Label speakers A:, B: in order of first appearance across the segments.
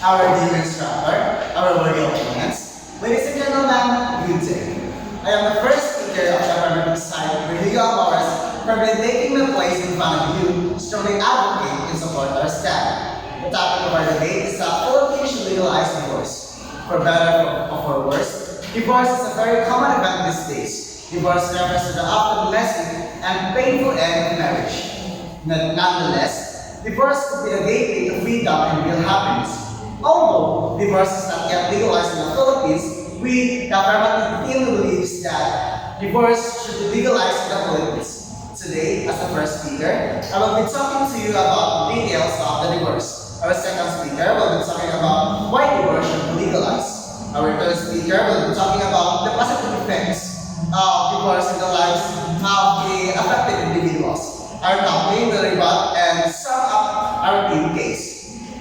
A: our dear instructor, our worthy opponents. Ladies and gentlemen, good day. I am the first speaker of the Permanent side for legal hours for taking the place in front of you, strongly advocate and support our stand. The topic of our debate is that Philippines should legalize divorce. For better or for worse, divorce is a very common event these days. Divorce refers to the often messy and painful end of marriage. Nonetheless, divorce could be the gateway to freedom and real happiness. Although divorce is not yet legalized in the Philippines, we, the affirmative team, believes that divorce should be legalized in the Philippines. Today, as the first speaker, I will be talking to you about details of the divorce. Our second speaker will be talking about why divorce should be legalized. Our third speaker will be talking about the positive effects of divorce in the lives of the affected individuals. Our topic will rebut and sum up our team case.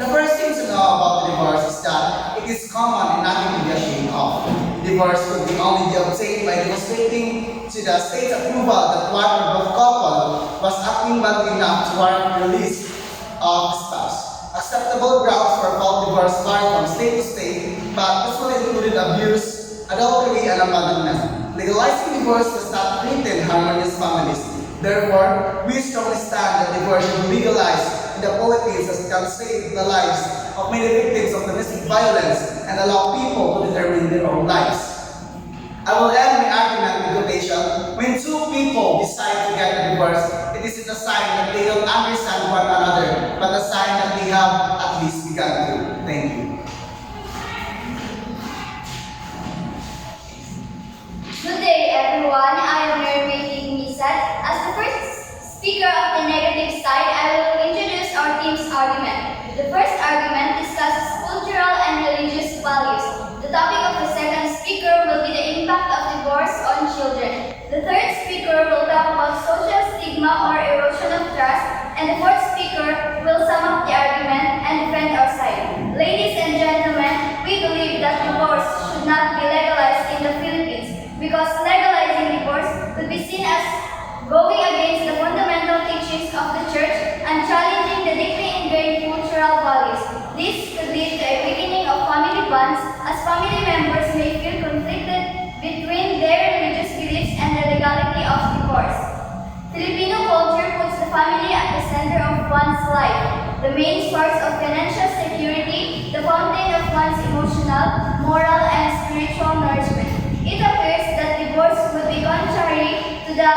A: The first thing to know about divorce is that it is common and nothing to be ashamed of. Divorce could be only be obtained by demonstrating to the state's approval that one or both couple was acting badly enough to warrant the release of the spouse. Acceptable grounds for fault divorce vary from state to state, but this one included abuse, adultery, and abandonment. Legalizing divorce does not threaten harmonious families. Therefore, we strongly stand that divorce should be legalized in the Philippines as it can save the lives of many victims of domestic violence and allow people to determine their own lives. I will end my argument with quotation. When two people decide to get a divorce, it isn't a sign that they don't understand one another, but a sign that they have at least begun to. Thank you.
B: Good day, everyone. I am Mary Misat. As the first speaker of the negative side, I will introduce our team's argument. The first argument discusses cultural and religious values. The topic of the second speaker will be the impact of divorce on children. The third speaker will talk about social stigma or erosion of trust, and the fourth speaker will sum up the argument and defend our side. Ladies and gentlemen, we believe that divorce should not be legalized in the Philippines because legalizing divorce could be seen as going against the fundamental teachings of the church and challenging the deeply ingrained cultural values. This could lead to a weakening of family bonds as family members may feel conflicted between their religious beliefs and the legality of divorce. Filipino culture puts the family at the center of one's life, the main source of financial security, the fountain of one's emotional, moral, and spiritual nourishment. It appears that divorce would be contrary to the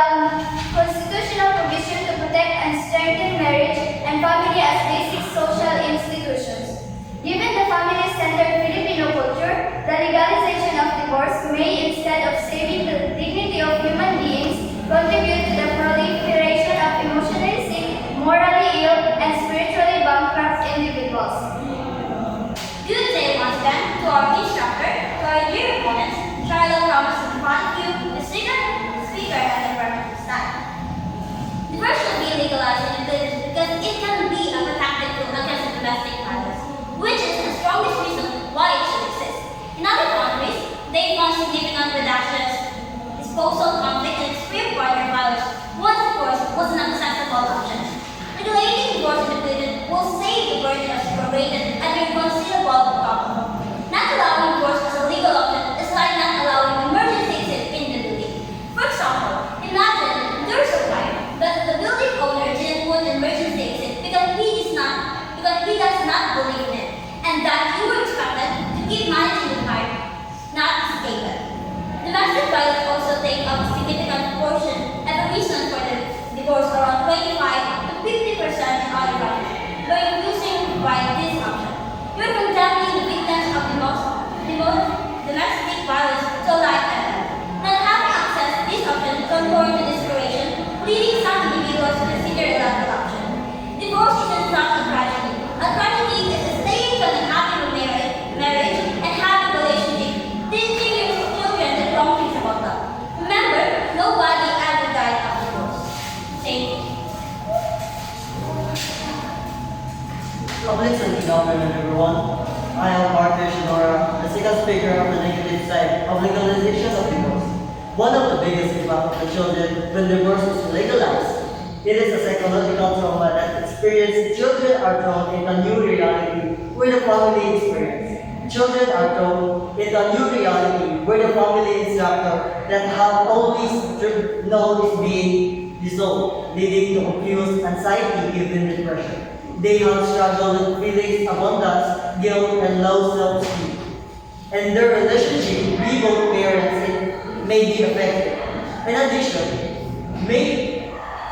B: constitutional provision to protect and strengthen marriage and family as basic social institutions. Given the family-centered Filipino culture, the legalization of divorce may, instead of saving the dignity of human beings, contribute to the proliferation of emotionally sick, morally ill, and spiritually bankrupt individuals.
C: Good day once again to our instructor, to our dear opponents. Charlotte promised to confront you, the second speaker at the affirmative side. Divorce should be legalized in the Philippines because it can be a protective tool against domestic violence, which is the strongest reason why it should exist. In other countries, they found significant reductions, disposal conflict, and extreme partner violence. Once divorce was an acceptable option. Regulating divorce in the Philippines will save the burden of separated and irreconcilable couple. Not allowing divorce as a legal option is like not allowing emergency exit in the building. For example, imagine there's a fire, but the building owner didn't put an emergency exit because he does not believe in it, and that you were expected to keep managing the fire, not escape it. Domestic violence also takes up a significant portion and the reason for the divorce around 25 to 50% in other countries. By using this option, you're condemning the victims of domestic violence to life and death. Not having access to this option can turn to desperation, leading some individuals to consider a lateral option. Divorce isn't not a tragedy. A tragedy is staying from an happy marriage and happy relationship, teaching your children the wrong things about love. Remember, nobody ever died of divorce. Thank you.
D: Public and good afternoon, everyone. I am Martin Shinora, the second speaker of the negative side of legalization of divorce. One of the biggest impact of the children when divorce is legalized. It is a psychological trauma that experienced children are thrown in a new reality where the family experience. Children are thrown into a new reality where the family instructor that have always known is being dissolved, leading to confused anxiety, even depression. They have struggled with feelings of abundance, guilt, and low self-esteem. And their relationship with both parents may be affected. In addition, they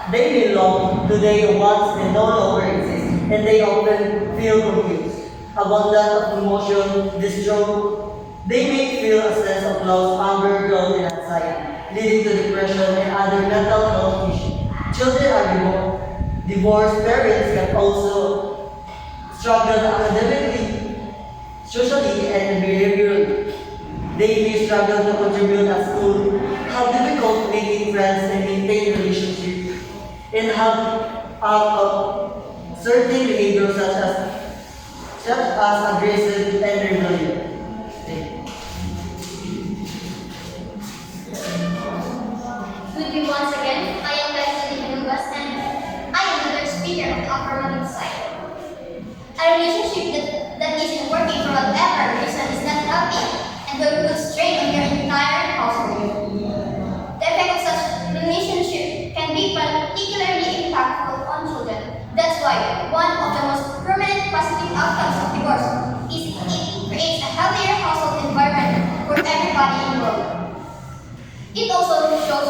D: may long to their wants and no longer exist, and they often feel confused, abundant of emotion, distraught. They may feel a sense of loss, anger, guilt, and anxiety, leading to depression and other mental health issues. Children are divorced parents can also struggle academically, socially, and behaviorally. They may struggle to contribute at school, have difficult making friends and maintain relationships, and have certain behaviors such as aggressive and rebellion.
B: Good evening once again. I am Leslie Manubas and I am another speaker of the affirmative side. A relationship that isn't working for whatever reason is not healthy and will put strain on your entire household. The effect of such relationship can be particularly impactful on children. That's why one of the most permanent positive outcomes of divorce is it creates a healthier household environment for everybody involved. It also shows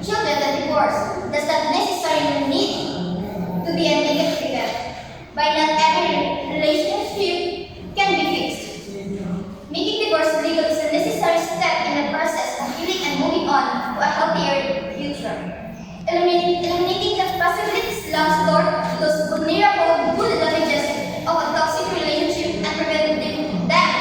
B: children that divorce does not necessarily need to be a negative event. By not every relationship can be fixed. Making divorce legal is a necessary step in the process of healing and moving on to a healthier future. Eliminating the possibilities loves door to those vulnerable good damages of a toxic relationship and preventing them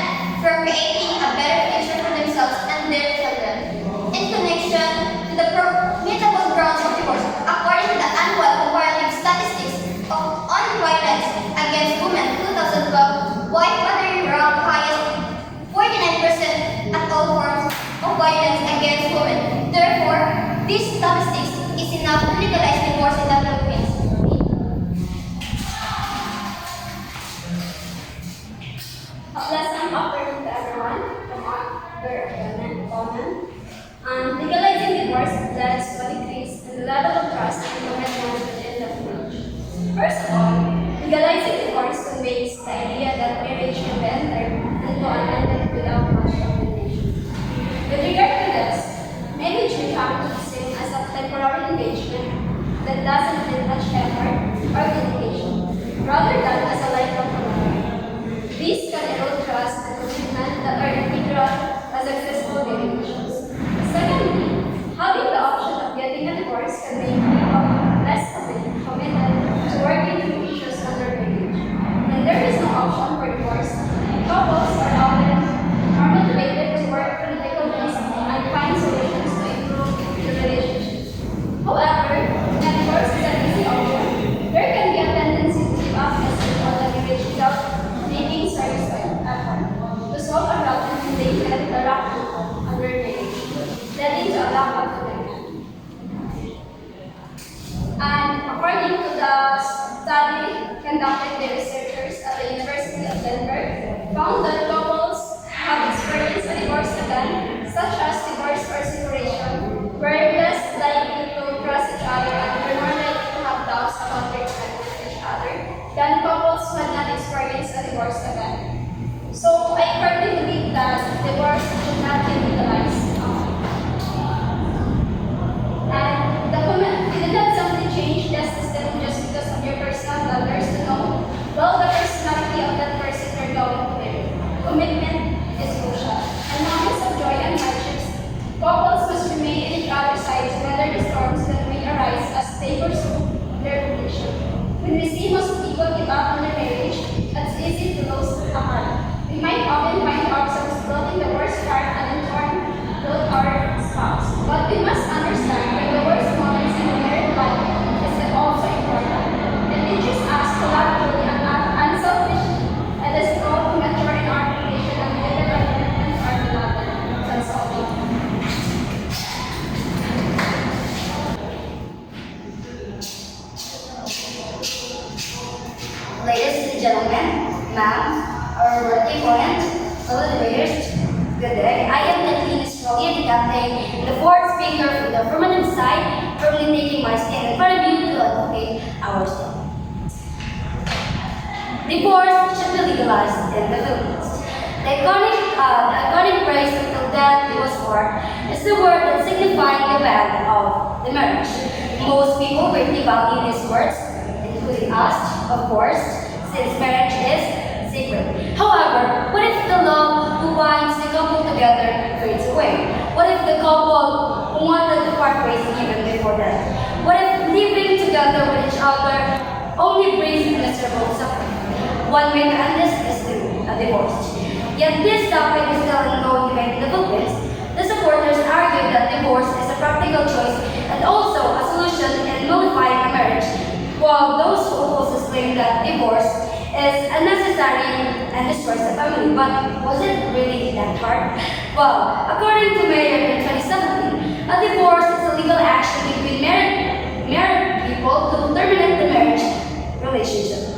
B: from creating a better future for themselves and their children. In connection to the formidable grounds of divorce, according to the annual comparative statistics on violence against women 2012, white mothering ranked highest 49% at all forms of violence against women. Therefore, these statistics is enough to legalize divorce in the Philippines.
C: A pleasant afternoon to everyone from our comment. Legalizing divorce leads to an increase in the level of trust and commitment within the village. First of all, legalizing divorce conveys the idea that marriage can be entered into an ended without much obligation. With regard to this, marriage becomes to be seen as a temporary engagement that doesn't need much effort or dedication, rather than as a lifelong commitment. This can erode trust and commitment that are integral as successful relations. Secondly, having the option of getting a divorce can make people less committed to working through issues under marriage. When there is no option for divorce, couples are often more motivated to work through difficulties and find solutions to improve the relationship. However, when divorce is an easy option, there can be a tendency to give up message on the marriage without making serious effort to solve a problem and they get the rock under marriage, leading to a lack of commitment. And according to the study conducted by researchers at the University of Denver, found that couples have experienced a divorce event, such as divorce or separation, were less likely to trust each other and were more likely to have doubts about their connection with each other than couples who had not experienced a divorce event. So I firmly believe that divorce should not be legalized. And you did not simply change the system just because of your personal values to know, well, the personality of that person you're going to marry. Commitment is crucial. And moments of joy and hardships, couples must remain in each other's sides to weather the storms that may arise as they pursue their relationship. When we see most people give up on their marriage, it's easy to lose a heart. We might often find ourselves building the worst part and in turn build our spouse. But we must understand that the worst moments in the married life is also important. It teaches us to love fully and unselfishly, and is called to mature in our relation and deliver our commitment to our beloved. That's all.
B: Ladies and gentlemen, ma'am, our birthday opponent, fellow debaters, good day. I am the cleanest Rolly, the captain, and the fourth speaker from the affirmative side, firmly taking my stand in front of you to advocate our stand. Divorce should be legalized in the Philippines. The iconic phrase "till death do us part" is the word that signifies the value of the marriage. Most people greatly value these words, including us, of course, since marriage is sacred. However, what if the love who binds the couple together fades away? What if the couple who wanted to part ways even before death? What if living together with each other only brings miserable suffering? One way to end this is through a divorce. Yet this topic is still an ongoing debate in the Philippines. The supporters argue that divorce is a practical choice and also a solution in nullifying a marriage, while those who oppose claim that divorce is unnecessary and destroys the family. But was it really that hard? Well, according to Mayor in 2017, a divorce is a legal action between married people to terminate the marriage relationship.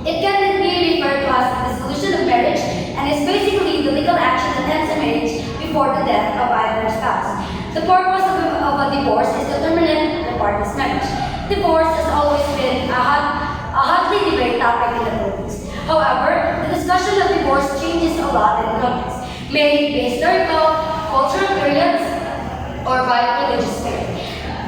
B: It can be referred to as the dissolution of marriage and is basically the legal action that ends a marriage before the death of either spouse. The purpose of a divorce is to terminate the party's marriage. Divorce has always been a hotly debated topic in the Philippines. However, the discussion of divorce changes a lot in countries, may it be historical, cultural periods, or by religious spirit.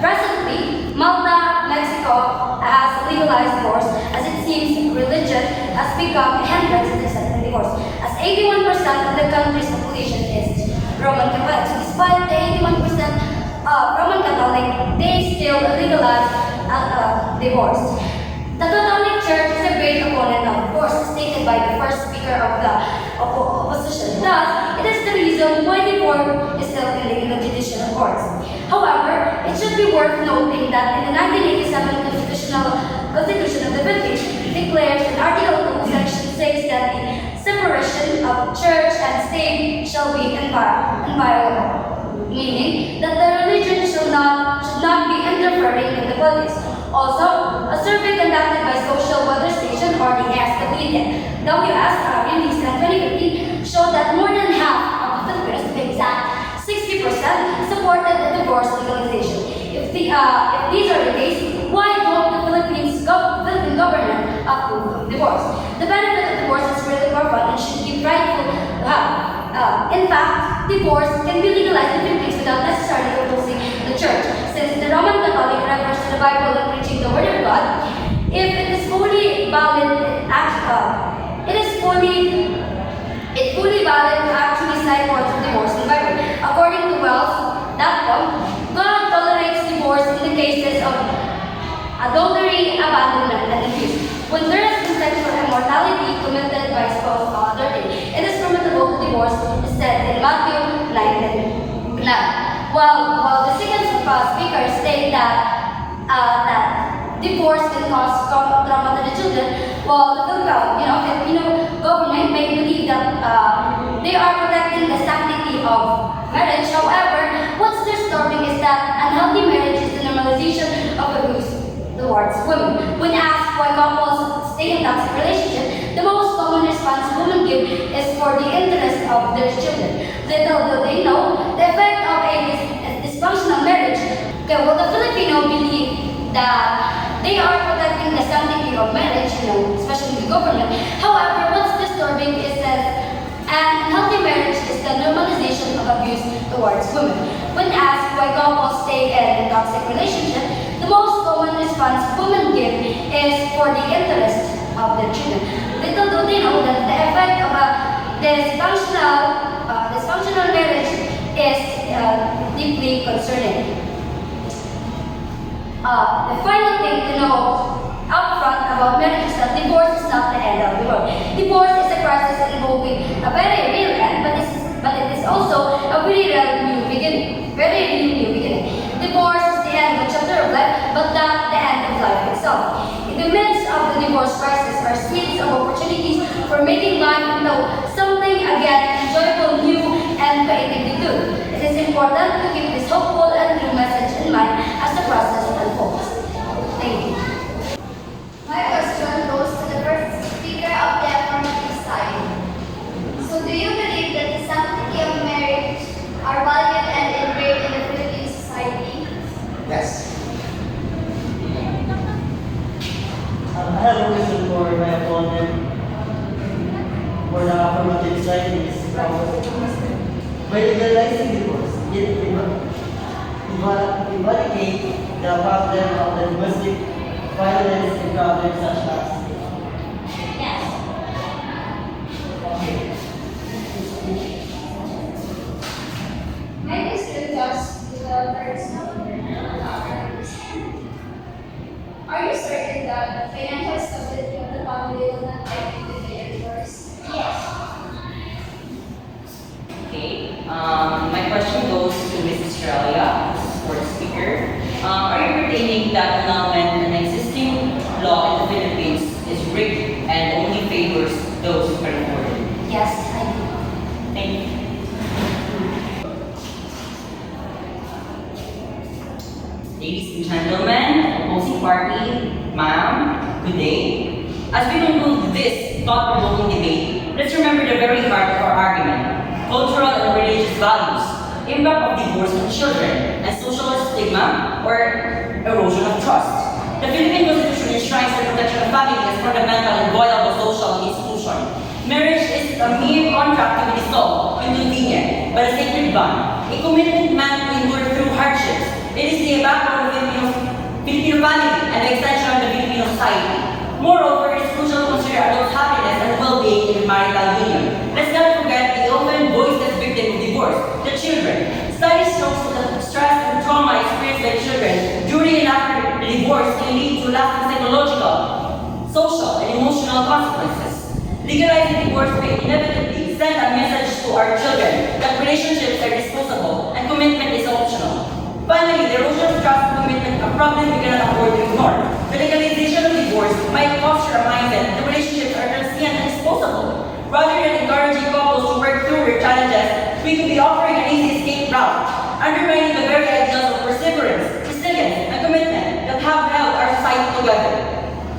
B: Presently, Malta, Mexico has legalized divorce as it seems religion has become a hindrance in accepting divorce, as 81% of the country's population is Roman Catholic. So despite the 81% Roman Catholic, they still legalize divorce. The Catholic Church is a great opponent of divorce, as stated by the first speaker of the opposition. Thus, it is the reason why divorce is still in the judicial courts. However, it should be worth noting that in the 1987 Constitution of the Philippines declares in Article 2, Section 6 that the separation of church and state shall be inviolable, meaning that the religion should not be interfering in the politics. Also, a survey conducted by Social Weather Station or the WS released in 2015 showed that more than half of the Filipinos, to be exact, 60% supported the divorce legalization. If these are the case, why don't the Philippine government approve divorce? The benefit of divorce is really profound and should be prideful to have. In fact, divorce can be legalized in the Philippines without necessarily opposing the church, since the Roman Catholic refers to the Bible and preaching the Word of God. If it is fully valid, it's fully valid to actually cite words of divorce in the Bible. According to Wealth.com, God tolerates divorce in the cases of adultery, abandonment, and abuse. When there is sexual immorality committed by spouse or other, it is permissible to divorce, is said in Matthew 19. While the second speaker stated that divorce can cause trauma to the children, while the Filipino government may believe that they are protecting the sanctity of marriage. However, what's disturbing is that unhealthy marriage is the normalization of abuse towards women. When asked why couples stay in toxic relationship, the most common response women give is for the interest of their children. Little do they know the effect of a dysfunctional marriage. Okay, well, the Filipino believe that they are protecting the sanctity of marriage, especially the government. However, what's disturbing is that an unhealthy marriage is the normalization of abuse towards women. When asked why couples stay in a toxic relationship, the most common response women give is for the interest of their children. Little do they know that the effect of a dysfunctional marriage is deeply concerning. The final thing to know upfront about marriage is that divorce is not the end of the world. Divorce is a process involving a very real end, but it is also a very real new beginning. Divorce is the end of a chapter of life, but not the end of life itself. In the midst of the divorce crisis are seeds of opportunities for making life something again enjoyable, new, and creative to do. It is important to keep this hopeful and new message in mind as the process unfolds. Thank you. My question goes to the first speaker of the affirmative
D: for the affirmative side is by legalizing divorce, it eradicate the problem of the domestic violence encountered such as
C: Yes.
B: Many students without personal Are you certain that the financial stability of the family will not affect the divorce?
C: Yes.
E: Okay. My question goes to Ms. Australia, sports speaker. Are you pertaining that annulment an existing law in the Philippines is rigged and only favors those who can afford it?
B: Yes, I do.
E: Thank you. Ladies and gentlemen, opposing party, ma'am, good day. As we conclude this thought-provoking debate, let's remember the very heart of our argument: cultural and religious values, impact of divorce on children, and social stigma or erosion of trust. The Philippine Constitution enshrines the protection of family as fundamental and viable social institution. Marriage is a mere contract to be dissolved when convenient, but a sacred bond, a commitment meant to endure through hardships. It is the backbone of Filipino family and the extension of the Filipino society. Moreover, it is crucial to consider adults' happiness and well-being in marital union. Let's not forget the often voiceless victim of divorce, the children. Studies show that stress and trauma experienced by children during and after the divorce can lead to lasting psychological, social, and emotional consequences. Legalizing divorce may inevitably send a message to our children that relationships are disposable and commitment is optional. Finally, the erosion of trust and commitment, a problem we cannot afford to ignore. The legalization of divorce might foster a mindset that the relationships are transient and disposable. Rather than encouraging couples to work through their challenges, we could be offering an easy escape route, undermining the very ideals of perseverance, resilience, and commitment that have held our society together.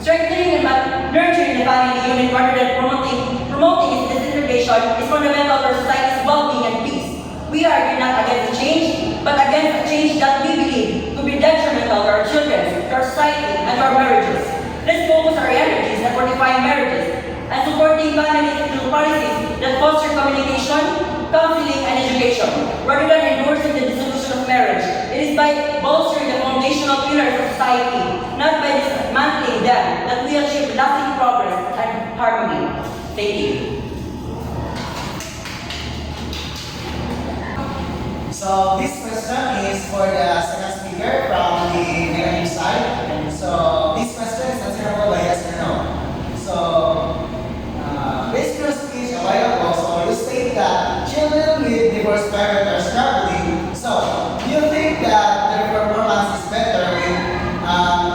E: Strengthening and nurturing the family unit rather than promoting its disintegration is fundamental to our society's well-being and peace. We argue not against the change, but against a change that we believe to be detrimental to our children, to our society, and to our marriages. Let's focus our energies on fortifying marriages and supporting families through policies that foster communication, counseling, and education, rather than endorsing the dissolution of marriage. It is by bolstering the foundational pillars of society, not by dismantling them, that we achieve lasting progress and harmony. Thank you.
A: So this question is for the second speaker from the negative side. So this question is answerable by yes or no. So based on your speech a while ago, so you state that children with divorced parents are struggling. So do you think that their performance is better with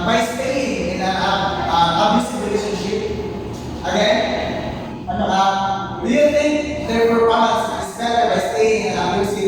A: by staying in an abusive relationship? Again, do you think their performance is better by staying in an abusive